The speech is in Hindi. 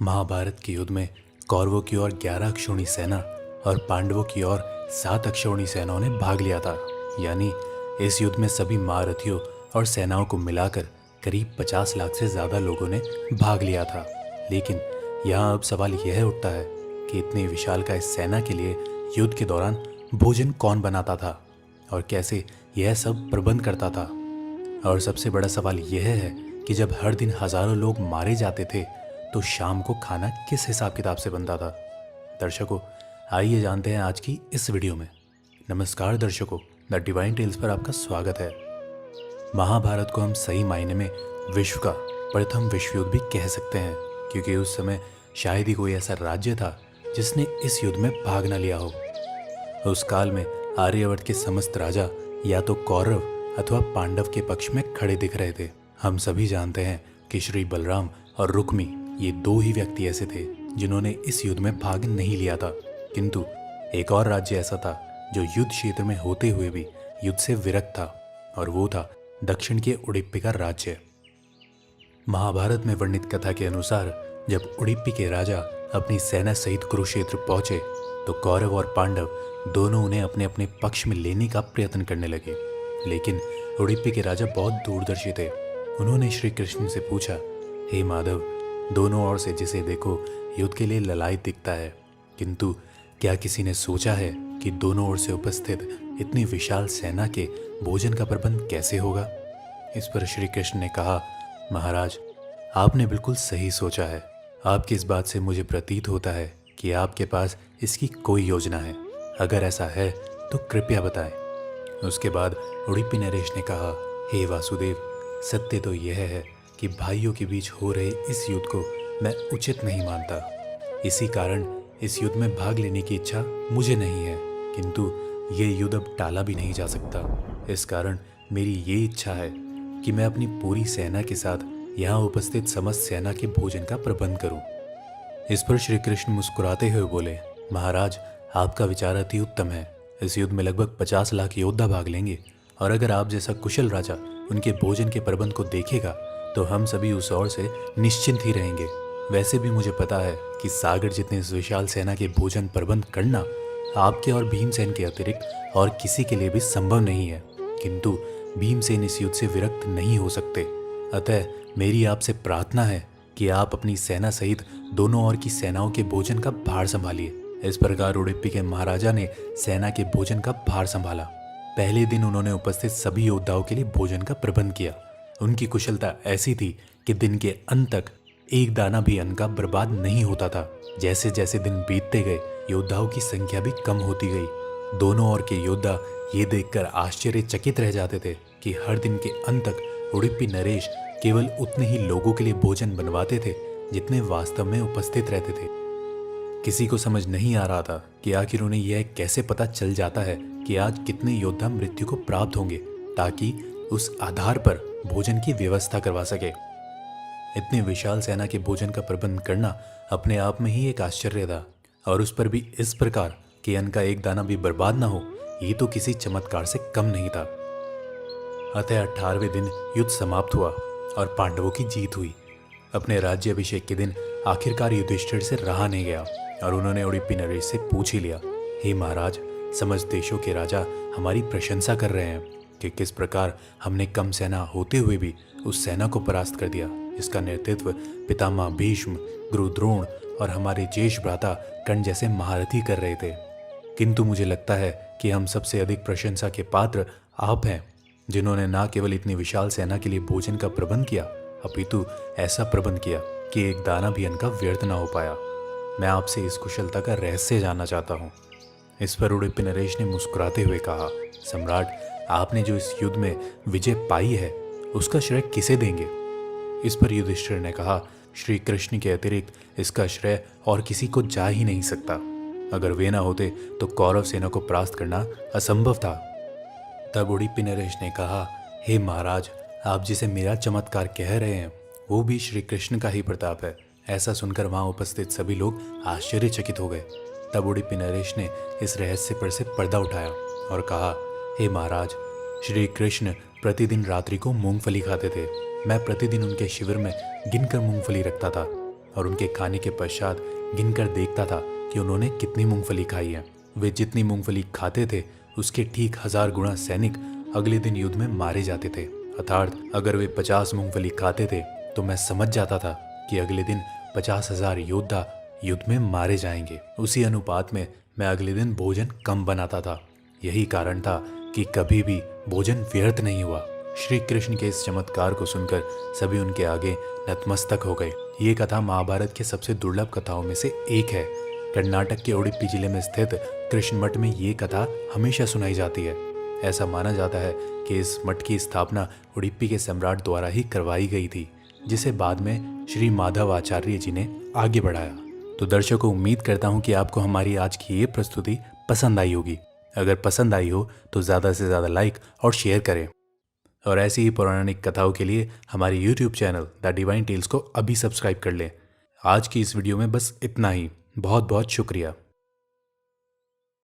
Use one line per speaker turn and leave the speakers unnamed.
महाभारत के युद्ध में कौरवों की ओर 11 अक्षौहिणी सेना और पांडवों की ओर 7 अक्षौहिणी सेनाओं ने भाग लिया था। यानी इस युद्ध में सभी महारथियों और सेनाओं को मिलाकर करीब 50 लाख से ज़्यादा लोगों ने भाग लिया था। लेकिन यहाँ अब सवाल यह उठता है कि इतनी विशालकाय सेना के लिए युद्ध के दौरान भोजन कौन बनाता था और कैसे यह सब प्रबंध करता था। और सबसे बड़ा सवाल यह है कि जब हर दिन हजारों लोग मारे जाते थे तो शाम को खाना किस हिसाब किताब से बनता था। दर्शकों, आइए जानते हैं आज की इस वीडियो में। नमस्कार दर्शकों, द डिवाइन टेल्स पर आपका स्वागत है। महाभारत को हम सही मायने में विश्व का प्रथम विश्व युद्ध भी कह सकते हैं, क्योंकि उस समय शायद ही कोई ऐसा राज्य था जिसने इस युद्ध में भाग न लिया हो। उस काल में आर्यवर्त के समस्त राजा या तो कौरव अथवा पांडव के पक्ष में खड़े दिख रहे थे। हम सभी जानते हैं कि श्री बलराम और रुक्मी ये दो ही व्यक्ति ऐसे थे जिन्होंने इस युद्ध में भाग नहीं लिया था। किंतु एक और राज्य ऐसा था जो युद्ध क्षेत्र में होते हुए भी युद्ध से विरक्त था, और वो था दक्षिण के उडुपी का राज्य। महाभारत में वर्णित कथा के अनुसार जब उडुपी के राजा अपनी सेना सहित कुरुक्षेत्र पहुंचे तो कौरव और पांडव दोनों उन्हें अपने अपने पक्ष में लेने का प्रयत्न करने लगे। लेकिन उडुपी के राजा बहुत दूरदर्शी थे। उन्होंने श्री कृष्ण से पूछा, हे माधव, दोनों ओर से जिसे देखो युद्ध के लिए ललायत दिखता है, किंतु क्या किसी ने सोचा है कि दोनों ओर से उपस्थित इतनी विशाल सेना के भोजन का प्रबंध कैसे होगा। इस पर श्री कृष्ण ने कहा, महाराज, आपने बिल्कुल सही सोचा है। आपकी इस बात से मुझे प्रतीत होता है कि आपके पास इसकी कोई योजना है। अगर ऐसा है तो कृपया बताएं। उसके बाद उडुपी नरेश ने कहा, हे वासुदेव, सत्य तो यह है कि भाइयों के बीच हो रहे इस युद्ध को मैं उचित नहीं मानता। इसी कारण इस युद्ध में भाग लेने की इच्छा मुझे नहीं है, किंतु ये युद्ध अब टाला भी नहीं जा सकता। इस कारण मेरी ये इच्छा है कि मैं अपनी पूरी सेना के साथ यहाँ उपस्थित समस्त सेना के भोजन का प्रबंध करूं। इस पर श्री कृष्ण मुस्कुराते हुए बोले, महाराज, आपका विचार अति उत्तम है। इस युद्ध में लगभग 50 लाख योद्धा भाग लेंगे, और अगर आप जैसा कुशल राजा उनके भोजन के प्रबंध को देखेगा तो हम सभी उस ओर से निश्चिंत ही रहेंगे। वैसे भी मुझे पता है कि सागर जितने इस विशाल सेना के भोजन प्रबंध करना आपके और भीमसेन के अतिरिक्त और किसी के लिए भी संभव नहीं है, किंतु भीमसेन इस युद्ध से विरक्त नहीं हो सकते। अतः मेरी आपसे प्रार्थना है कि आप अपनी सेना सहित दोनों ओर की सेनाओं के भोजन का भार संभालिए। इस प्रकार उडुपी के महाराजा ने सेना के भोजन का भार संभाला। पहले दिन उन्होंने उपस्थित सभी योद्धाओं के लिए भोजन का प्रबंध किया। उनकी कुशलता ऐसी थी कि दिन के अंत तक एक दाना भी अन्न का बर्बाद नहीं होता था। जैसे जैसे दिन बीतते गए योद्धाओं की संख्या भी कम होती गई। दोनों ओर के योद्धा ये देखकर आश्चर्यचकित रह जाते थे कि हर दिन के अंत तक उडुपी नरेश केवल उतने ही लोगों के लिए भोजन बनवाते थे जितने वास्तव में उपस्थित रहते थे। किसी को समझ नहीं आ रहा था कि आखिर उन्हें यह कैसे पता चल जाता है कि आज कितने योद्धा मृत्यु को प्राप्त होंगे, ताकि उस आधार पर भोजन की व्यवस्था करवा सके। इतनी विशाल सेना के भोजन का प्रबंध करना अपने आप में ही एक आश्चर्य था, और उस पर भी इस प्रकार कि अन्न का एक दाना भी बर्बाद ना हो, ये तो किसी चमत्कार से कम नहीं था। अतः 18वें दिन युद्ध समाप्त हुआ और पांडवों की जीत हुई। अपने राज्य अभिषेक के दिन आखिरकार युधिष्ठिर से रहा नहीं गया और उन्होंने उडुपी नरेश से पूछ ही लिया, हे महाराज, समस्त देशों के राजा हमारी प्रशंसा कर रहे हैं कि किस प्रकार हमने कम सेना होते हुए भी उस सेना को परास्त कर दिया जिसका नेतृत्व पितामह भीष्म, गुरु द्रोण और हमारे ज्येष्ठ भ्राता कर्ण जैसे महारथी कर रहे थे। किंतु मुझे लगता है कि हम सबसे अधिक प्रशंसा के पात्र आप हैं, जिन्होंने न केवल इतनी विशाल सेना के लिए भोजन का प्रबंध किया, अपितु ऐसा प्रबंध किया कि एक दाना भी अन्न का व्यर्थ ना हो पाया। मैं आपसे इस कुशलता का रहस्य जानना चाहता हूँ। इस पर उडुपी नरेश ने मुस्कुराते हुए कहा, सम्राट, आपने जो इस युद्ध में विजय पाई है उसका श्रेय किसे देंगे। इस पर युधिष्ठिर ने कहा, श्री कृष्ण के अतिरिक्त इसका श्रेय और किसी को जा ही नहीं सकता। अगर वे ना होते तो कौरव सेना को परास्त करना असंभव था। तब उडुपी नरेश ने कहा, हे महाराज, आप जिसे मेरा चमत्कार कह रहे हैं वो भी श्री कृष्ण का ही प्रताप है। ऐसा सुनकर वहां उपस्थित सभी लोग आश्चर्यचकित हो गए। तब उडुपी नरेश ने इस रहस्य पर से पर्दा उठाया और कहा, हे महाराज, श्री कृष्ण प्रतिदिन रात्रि को मूंगफली खाते थे। मैं प्रतिदिन उनके शिविर में गिनकर मूंगफली रखता था। और उनके खाने के पश्चात गिनकर देखता था कि उन्होंने कितनी मूंगफली खाई है। वे जितनी मूंगफली खाते थे उसके ठीक 1000 गुना सैनिक अगले दिन युद्ध में मारे जाते थे। अर्थात अगर वे 50 मूंगफली खाते थे तो मैं समझ जाता था कि अगले दिन 50,000 योद्धा युद्ध में मारे जाएंगे। उसी अनुपात में मैं अगले दिन भोजन कम बनाता था। यही कारण था कि कभी भी भोजन व्यर्थ नहीं हुआ। श्री कृष्ण के इस चमत्कार को सुनकर सभी उनके आगे नतमस्तक हो गए। ये कथा महाभारत के सबसे दुर्लभ कथाओं में से एक है। कर्नाटक के उडुपी जिले में स्थित कृष्ण मठ में ये कथा हमेशा सुनाई जाती है। ऐसा माना जाता है कि इस मठ की स्थापना उडुपी के सम्राट द्वारा ही करवाई गई थी, जिसे बाद में श्री माधव आचार्य जी ने आगे बढ़ाया। तो दर्शकों, उम्मीद करता हूँ कि आपको हमारी आज की ये प्रस्तुति पसंद आई होगी। अगर पसंद आई हो तो ज़्यादा से ज़्यादा लाइक और शेयर करें। और ऐसी ही पौराणिक कथाओं के लिए हमारे YouTube channel the divine tales को अभी सब्सक्राइब कर लें। आज की इस वीडियो में बस इतना ही। बहुत बहुत शुक्रिया।